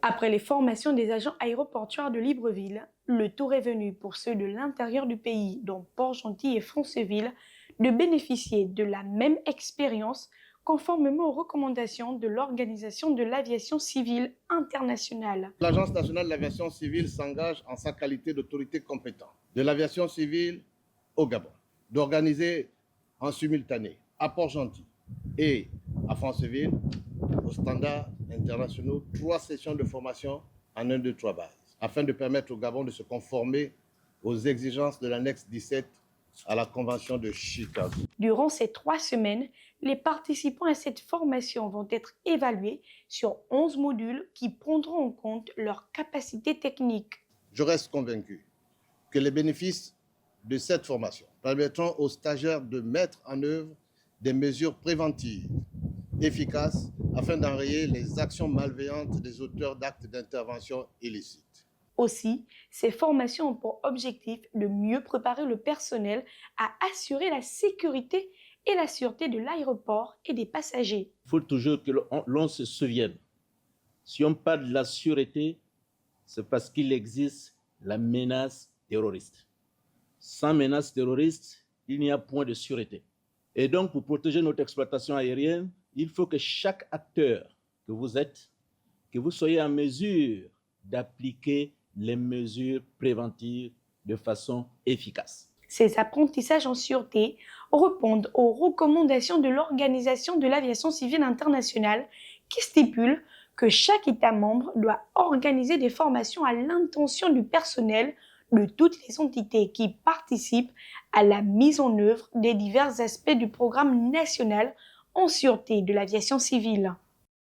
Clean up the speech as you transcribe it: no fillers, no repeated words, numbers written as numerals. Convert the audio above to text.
Après les formations des agents aéroportuaires de Libreville, le tour est venu pour ceux de l'intérieur du pays, dont Port-Gentil et Franceville, de bénéficier de la même expérience conformément aux recommandations de l'Organisation de l'aviation civile internationale. L'Agence nationale de l'aviation civile s'engage en sa qualité d'autorité compétente de l'aviation civile au Gabon, d'organiser en simultané à Port-Gentil et à Franceville, aux standards internationaux, 3 sessions de formation en 1, 2, 3 bases, afin de permettre au Gabon de se conformer aux exigences de l'annexe 17 à la Convention de Chicago. Durant ces 3 semaines, les participants à cette formation vont être évalués sur 11 modules qui prendront en compte leurs capacités techniques. Je reste convaincu que les bénéfices de cette formation permettront aux stagiaires de mettre en œuvre des mesures préventives efficaces afin d'enrayer les actions malveillantes des auteurs d'actes d'intervention illicites. Aussi, ces formations ont pour objectif de mieux préparer le personnel à assurer la sécurité et la sûreté de l'aéroport et des passagers. Il faut toujours que l'on se souvienne, si on parle de la sûreté, c'est parce qu'il existe la menace terroriste. Sans menace terroriste, il n'y a point de sûreté. Et donc, pour protéger notre exploitation aérienne, il faut que chaque acteur que vous êtes, que vous soyez en mesure d'appliquer les mesures préventives de façon efficace. Ces apprentissages en sûreté répondent aux recommandations de l'Organisation de l'aviation civile internationale qui stipule que chaque État membre doit organiser des formations à l'intention du personnel de toutes les entités qui participent à la mise en œuvre des divers aspects du programme national en sûreté de l'aviation civile.